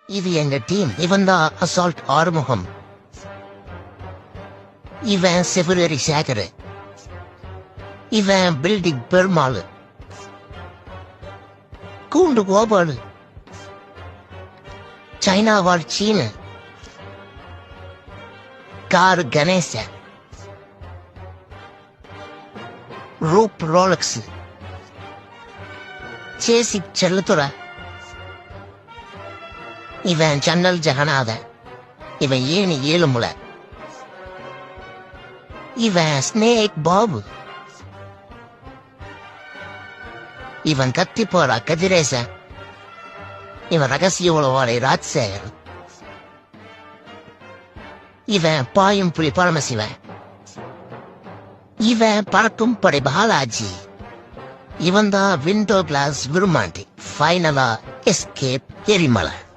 இது எங்க டீம். இவன் தான் அசால்ட் ஆறுமுகம். இவன் செப்ரவரி சேகர். இவன் பில்டிங் பெருமாள். கூண்டு கோபாலு. சைனா வாழ் Seenu. Car Ganesa. Roof Rolex. Chassis Chellathurai. இவன் ஜன்னல் ஜெகநாத. இவன் ஏணி ஏழுமுலை. இவன் ஸ்னேக் பாபு. இவன் கத்தி போறா கதிரேச. இவன் ரகசிய உளவாளி ராஜ்சேகர். இவன் பாயும் புலி பரமசிவன். இவன் பறக்கும் படை பாலாஜி. இவன் தான் விண்டோ கிளாஸ் விரும்மாண்டி. ஃபைனலா எஸ்கேப் எரிமலை.